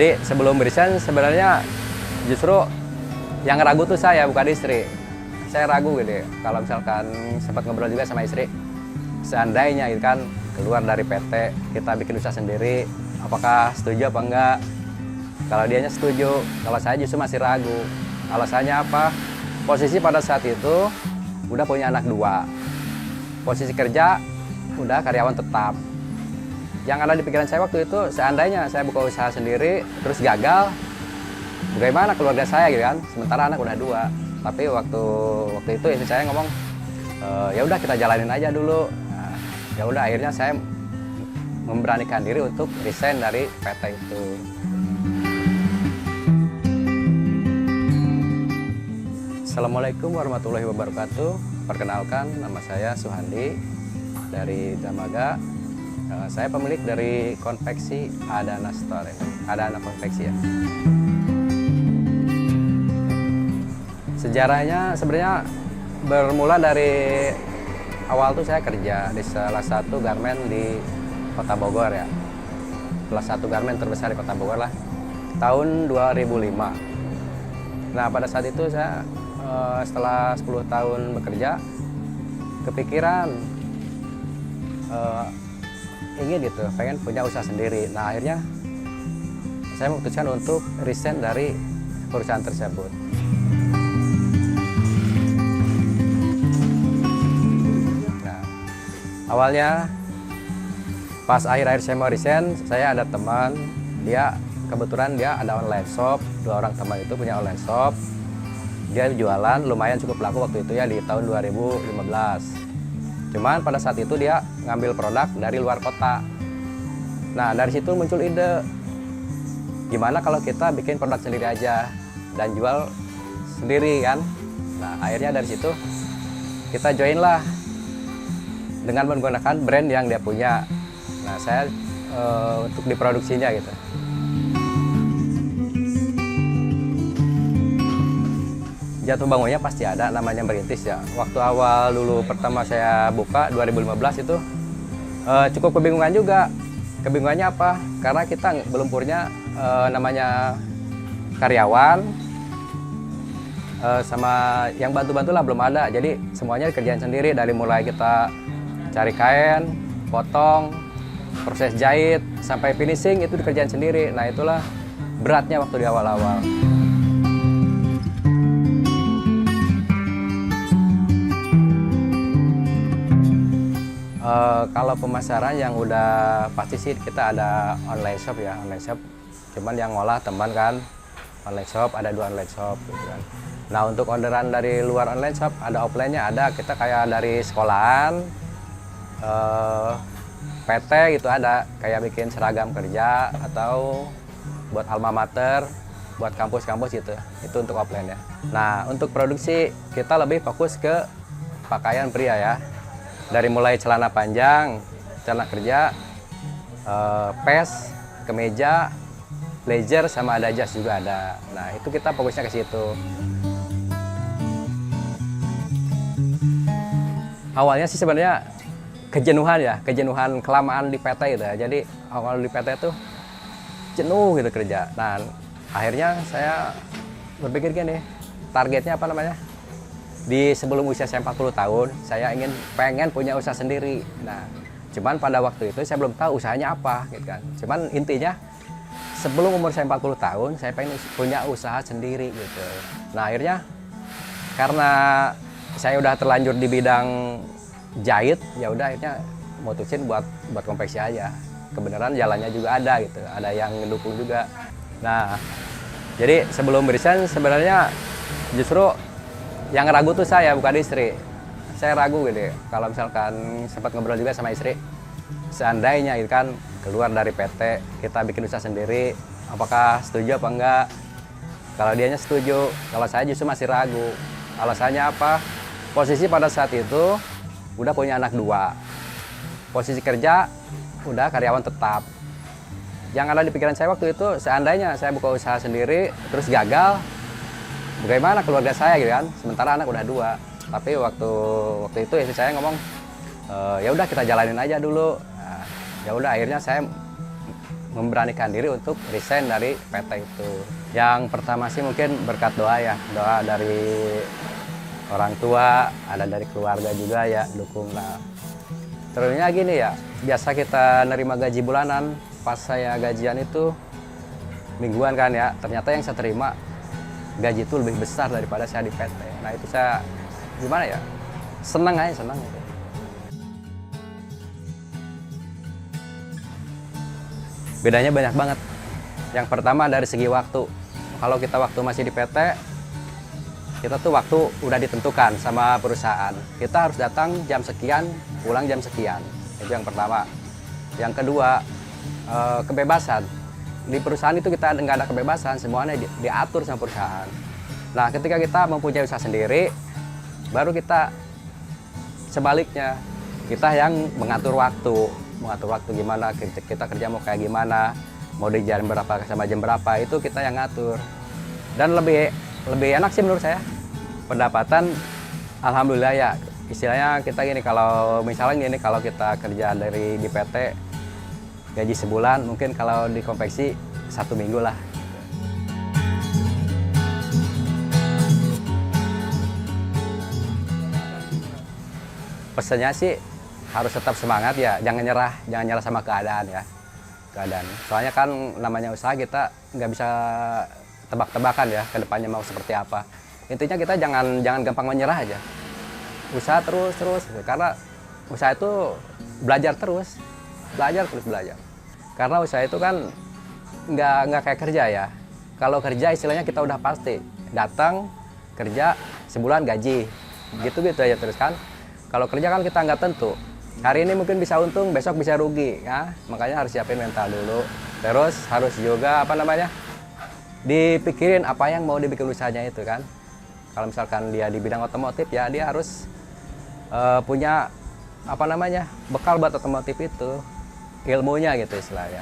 Jadi sebelum resign sebenarnya justru yang ragu tuh saya, bukan istri. Saya ragu gitu, kalau misalkan sempat ngobrol juga sama istri, seandainya gitu kan keluar dari PT, kita bikin usaha sendiri, apakah setuju apa enggak? Kalau dianya setuju, kalau saya justru masih ragu. Alasannya apa? Posisi pada saat itu udah punya anak 2. Posisi kerja udah karyawan tetap. Yang ada di pikiran saya waktu itu, seandainya saya buka usaha sendiri terus gagal, bagaimana keluarga saya gitu kan? Sementara anak udah 2. Tapi waktu itu istri saya ngomong, ya udah kita jalanin aja dulu. Nah, ya udah akhirnya saya memberanikan diri untuk resign dari PT itu. Assalamualaikum warahmatullahi wabarakatuh. Perkenalkan, nama saya Suhandi dari Damaga. Saya pemilik dari konveksi Adana Store, Adana Konveksi ya. Sejarahnya sebenarnya bermula dari awal tuh saya kerja di salah satu garmen di Kota Bogor ya. Salah satu garmen terbesar di Kota Bogor lah. Tahun 2005. Nah, pada saat itu saya setelah 10 tahun bekerja, kepikiran ingin gitu, pengen punya usaha sendiri. Nah, akhirnya saya memutuskan untuk resign dari perusahaan tersebut. Nah, awalnya pas akhir-akhir saya mau resign, saya ada teman, kebetulan dia ada online shop, 2 orang teman itu punya online shop. Dia jualan lumayan cukup laku waktu itu ya, di tahun 2015. Cuman pada saat itu dia ngambil produk dari luar kota. Nah, dari situ muncul ide, gimana kalau kita bikin produk sendiri aja dan jual sendiri kan. Nah, akhirnya dari situ kita join lah dengan menggunakan brand yang dia punya. Nah, saya untuk diproduksinya gitu. Jatuh bangunnya pasti ada, namanya merintis ya. Waktu awal dulu pertama saya buka 2015 itu cukup kebingungan juga. Kebingungannya apa? Karena kita belum punya namanya karyawan, sama yang bantu-bantu lah belum ada. Jadi semuanya dikerjain sendiri, dari mulai kita cari kain, potong, proses jahit, sampai finishing itu dikerjain sendiri. Nah, itulah beratnya waktu di awal-awal. Kalau pemasaran yang udah pasti sih kita ada online shop ya, online shop. Cuman yang ngolah teman kan, online shop ada 2 online shop gitu kan. Nah, untuk orderan dari luar online shop ada offline-nya, ada kita kayak dari sekolahan, PT gitu ada, kayak bikin seragam kerja atau buat alma mater, buat kampus-kampus gitu. Itu untuk offline ya. Nah, untuk produksi kita lebih fokus ke pakaian pria ya. Dari mulai celana panjang, celana kerja, pes, kemeja, blazer, sama ada jas juga ada. Nah, itu kita fokusnya ke situ. Awalnya sih sebenarnya kejenuhan kelamaan di PT gitu ya. Jadi awal di PT itu jenuh gitu kerja. Nah, akhirnya saya berpikir gini, targetnya apa namanya? Di sebelum usia saya 40 tahun, saya pengen punya usaha sendiri. Nah, cuman pada waktu itu saya belum tahu usahanya apa gitu kan. Cuman intinya sebelum umur saya 40 tahun, saya pengen punya usaha sendiri gitu. Nah, akhirnya karena saya udah terlanjur di bidang jahit, ya udah akhirnya mutusin buat konveksi aja. Kebenaran jalannya juga ada gitu, ada yang ngedukung juga. Nah, jadi sebelum resign sebenarnya justru yang ragu tuh saya, bukan istri. Saya ragu gitu, kalau misalkan sempat ngobrol juga sama istri, seandainya gitu kan keluar dari PT, kita bikin usaha sendiri, apakah setuju apa enggak? Kalau dianya setuju, kalau saya justru masih ragu. Alasannya apa? Posisi pada saat itu udah punya anak 2. Posisi kerja udah karyawan tetap. Yang ada di pikiran saya waktu itu, seandainya saya buka usaha sendiri terus gagal, bagaimana keluarga saya gitu kan. Sementara anak udah 2. Tapi waktu itu istri saya ngomong, ya udah kita jalanin aja dulu. Nah, ya udah akhirnya saya memberanikan diri untuk resign dari PT itu. Yang pertama sih mungkin berkat doa ya, doa dari orang tua, ada dari keluarga juga ya, dukung lah. Terusnya gini ya, biasa kita nerima gaji bulanan, pas saya gajian itu mingguan kan ya, ternyata yang saya terima gaji itu lebih besar daripada saya di PT. Nah itu saya gimana ya, senang aja, senang gitu. Bedanya banyak banget. Yang pertama dari segi waktu. Kalau kita waktu masih di PT, kita tuh waktu udah ditentukan sama perusahaan. Kita harus datang jam sekian, pulang jam sekian. Itu yang pertama. Yang kedua, kebebasan. Di perusahaan itu kita nggak ada kebebasan, semuanya diatur sama perusahaan. Nah, ketika kita mempunyai usaha sendiri, baru kita sebaliknya, kita yang mengatur waktu gimana, kita kerja mau kayak gimana, mau di jam berapa sama jam berapa, itu kita yang ngatur. Dan lebih enak sih menurut saya. Pendapatan, alhamdulillah ya, istilahnya kita gini, kalau misalnya gini, kalau kita kerja di PT, gaji sebulan, mungkin kalau di konveksi 1 minggu lah. Pesannya sih harus tetap semangat ya, jangan nyerah sama keadaan ya. Soalnya kan namanya usaha, kita nggak bisa tebak-tebakan ya ke depannya mau seperti apa. Intinya kita jangan gampang menyerah aja. Usaha terus gitu. Karena usaha itu belajar terus. Karena usaha itu kan nggak kayak kerja ya. Kalau kerja istilahnya kita udah pasti datang kerja sebulan gaji, gitu aja terus kan. Kalau kerja kan kita nggak tentu. Hari ini mungkin bisa untung, besok bisa rugi, ya. Makanya harus siapin mental dulu. Terus harus juga dipikirin apa yang mau dibikin usahanya itu kan. Kalau misalkan dia di bidang otomotif ya, dia harus punya bekal buat otomotif itu, ilmunya gitu istilahnya.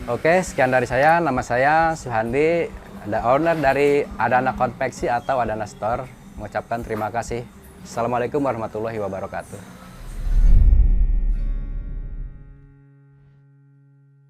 Oke, sekian dari saya. Nama saya Suhandi, ada owner dari Adana Konveksi atau Adana Store. Mengucapkan terima kasih. Assalamualaikum warahmatullahi wabarakatuh.